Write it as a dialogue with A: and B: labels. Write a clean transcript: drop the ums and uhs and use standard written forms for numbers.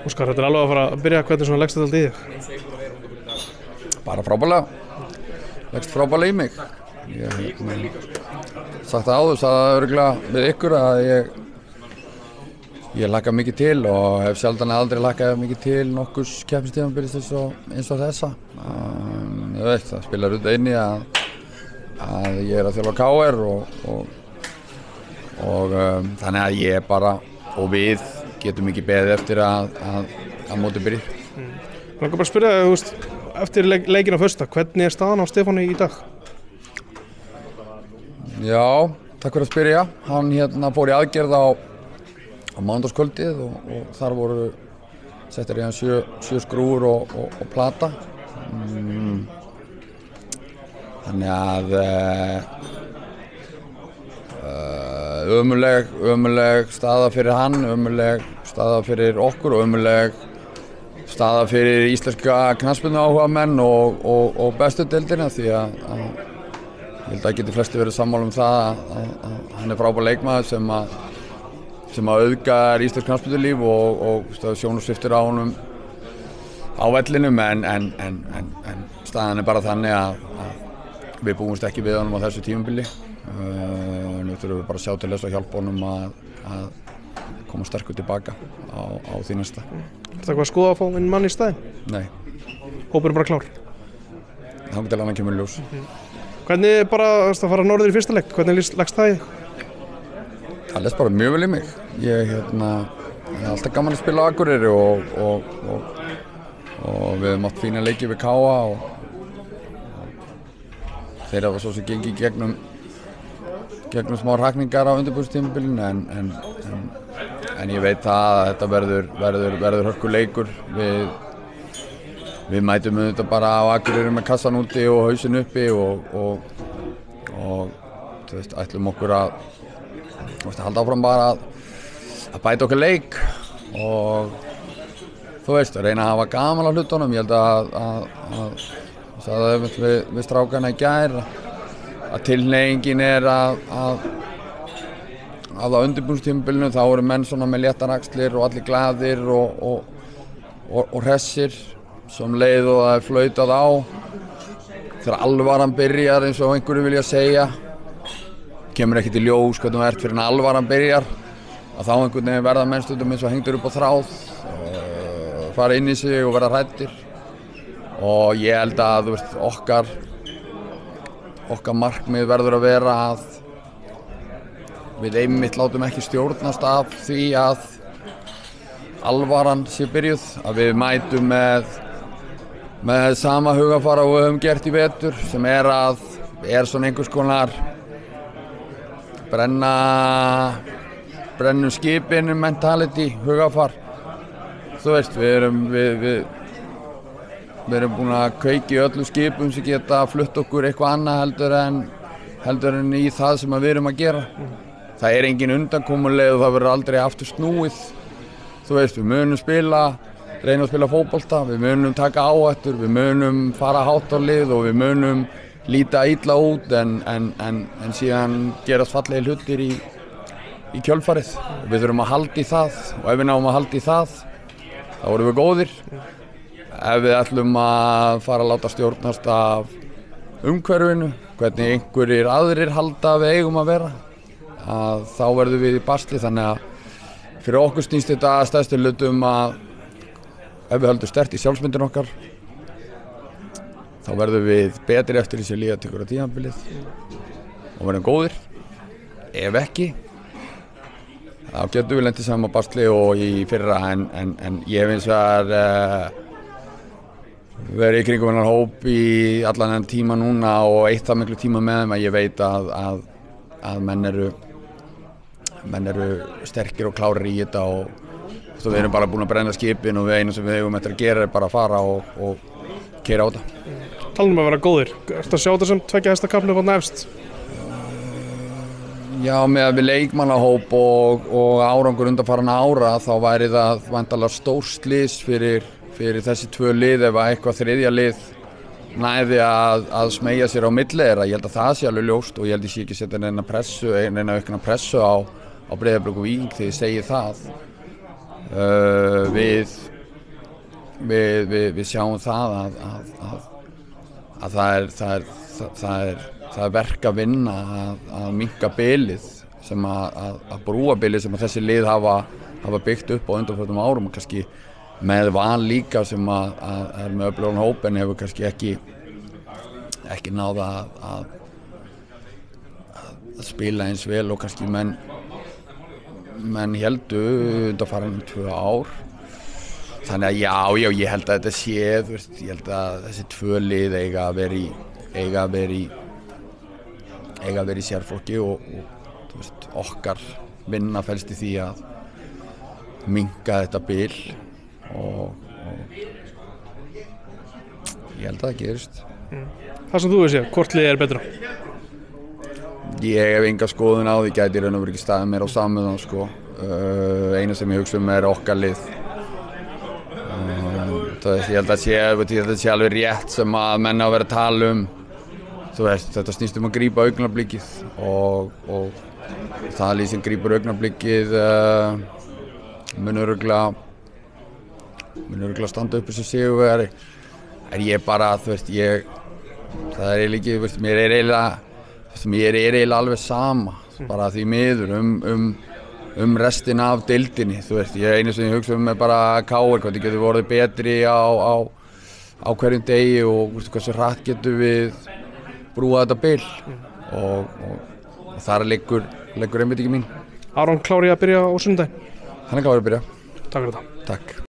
A: Óskar, þetta alveg að fara að byrja, hvernig svona leggst þetta allt í þig?
B: Bara frábærlega. Leggst frábærlega í mig. Ég sagt það áður, sagði það örugglega við ykkur að ég hlakka mikið til og hef sjaldan aldrei hlakkað mikið til nokkurs keppnistímabils eins og þessa. Ég veit, það spilar út inni að ég að þjálfa KR og þannig að ég bara og við getum ekki beðið eftir að mótið byrja.
A: Ég langar bara að spyrja þig, eftir leikinn á föstudag, hvernig staðan á Stefáni í dag?
B: Já, takk fyrir að spyrja. Hann fór í aðgerð á mánudagskvöldið og þar voru settir í hann 7 skrúfur og plata. Þannig að ömurleg staða fyrir hann, ömurleg staða fyrir okkur og ömurleg staða fyrir íslenska knattspyrnuáhugamenn og bestu deildina því að ég held að geti flesti verið sammála það að hann frábær leikmaður sem að auðgar íslensk knattspyrnulíf og sjónarsviptir á honum á vellinum en staðan bara þannig að við búumst ekki við honum á þessu tímabili. Nú þurfum við bara að sjá til þess að hjálpa honum að koma sterkur tilbaka á því næsta.
A: Er það eitthvað að skoða að fá einn mann í staðinn?
B: Nei.
A: Hópurinn bara klár?
B: Þangað til annan kemur í ljós.
A: Hvernig bara að fara norður í fyrsta leik? Hvernig leggst það í þig?
B: Það leggst bara mjög vel í mig. Ég er alltaf gaman að spila á Akureyri og við höfum átt fína leiki við KA og þeir hafa svo sem gengið gegnum smá hrakningar á undirbúningstímabilinu en ég veit að þetta verður hörkuleikur. Við mætum þetta bara á Akureyri með kassan úti og hausinn uppi og þú veist, ætlum okkur að halda áfram bara að bæta okkur leik og þú veist, að reyna að hafa gaman á hlutunum. Ég held að sagði við strákana í gær að tilhneigingin að á undirbúningstímabilinu þá eru menn svona með léttar axlir og allir glaðir og hressir sem leið og það flautað á. Þegar alvaran byrjar eins og einhverju vilja segja kemur ekkert í ljós hvernig það fyrir en alvaran byrjar að þá einhvern veginn verða menn stundum eins og hengdur upp á þráð fara inn í sig og verða hræddir. Og ég held að þú veist, okkar markmið verður að vera að við einmitt látum ekki stjórnast af því að alvaran sé byrjuð, að við mætum með sama hugafar og við höfum gert í vetur sem er svona einhvers konar brennum skipinu mentality, hugafar. Þú veist, við erum búin að kveikja í öllum skipum sem geta flutt okkur eitthvað annað heldur en í það sem við erum að gera. Það er engin undankomuleið og það verður aldrei aftur snúið. Þú veist, við munum reyna að spila fótbolta, við munum taka áhættur, við munum fara hátt á lið og við munum líta illa út en síðan gerast fallegir hlutir í kjölfarið. Við þurfum að halda í það og ef við náum að halda í það, þá erum við góðir. Ef við ætlum að fara að láta stjórnast af umhverfinu, hvernig einhverjir aðrir halda við eigum að vera, þá verðum við í basli. Þannig að fyrir okkur snýst þetta að stærstu hlutum að ef við höldum sterkt í sjálfsmyndin okkar, þá verðum við betri eftir þessi líða til ykkur á tímabilið og verðum góðir. Ef ekki, þá getum við lent í sama basli og í fyrra en ég hef eins og verið í kringum hennar hóp í allan þennan tíma núna og eitt það miklu tíma með þeim að ég veit að menn eru sterkir og klárir í þetta og við erum bara búin að brenna skipin og við einu sem við eigum eftir að gera er bara að fara og keyra á þetta.
A: Talum að vera góðir, ertu að sjá þetta sem 2 hæsta kafli þarna efst?
B: Já, með við leikmannahóp og árangur undanfarinna ára þá væri það væntanlega stórslys fyrir þessi 2 lið ef eitthvað þriðja lið næði að smeygja sér á milli þeirra. Ég held að það sé alveg ljóst og ég held að ég sé ekki setja neina aukna pressu á Breiðablik og Víking þegar ég segi það. Við við sjáum það að það er verk að vinna að minnka bilið sem að brúa bilið sem að þessi lið hafa byggt upp á undanförnum árum og kannski með Val líka sem að er með öflugan hóp en hefur kannski ekki náð að spila eins vel og kannski menn héldu undanfarin 2 ár. Þannig að já, ég held að þetta sé, ég held að þessi 2 lið eiga að vera í sérflokki og þú veist, okkar vinna felst í því að minnka þetta bil og ég held að það gerist.
A: Það sem þú veist sér, hvort lið er betra?
B: Ég hef enga skoðun á því, gæti raun og verið ekki staðið mér á samöðan sko. Eina sem ég hugsa er okkar lið. Ég held að þetta sé alveg rétt sem að menn á að vera að tala þú veist, þetta snýst að grípa augnablikið og það lið sem grípur augnablikið mun örugglega standa upp sem sigurvegari. En ég bara, þú veist, það er eiginlega ekki, þú veist, mér er eiginlega alveg sama bara því miður restina af deildinni, þú veist, einu sem ég hugsa er bara KR, hvernig getur við orðið betri á hverjum degi og hversu hratt getum við brúa þetta bil og þar liggur einbeitingin mín.
A: Aron, klár í að byrja á sunnudaginn?
B: Hann er klár að byrja.
A: Takk fyrir þetta.
B: Takk.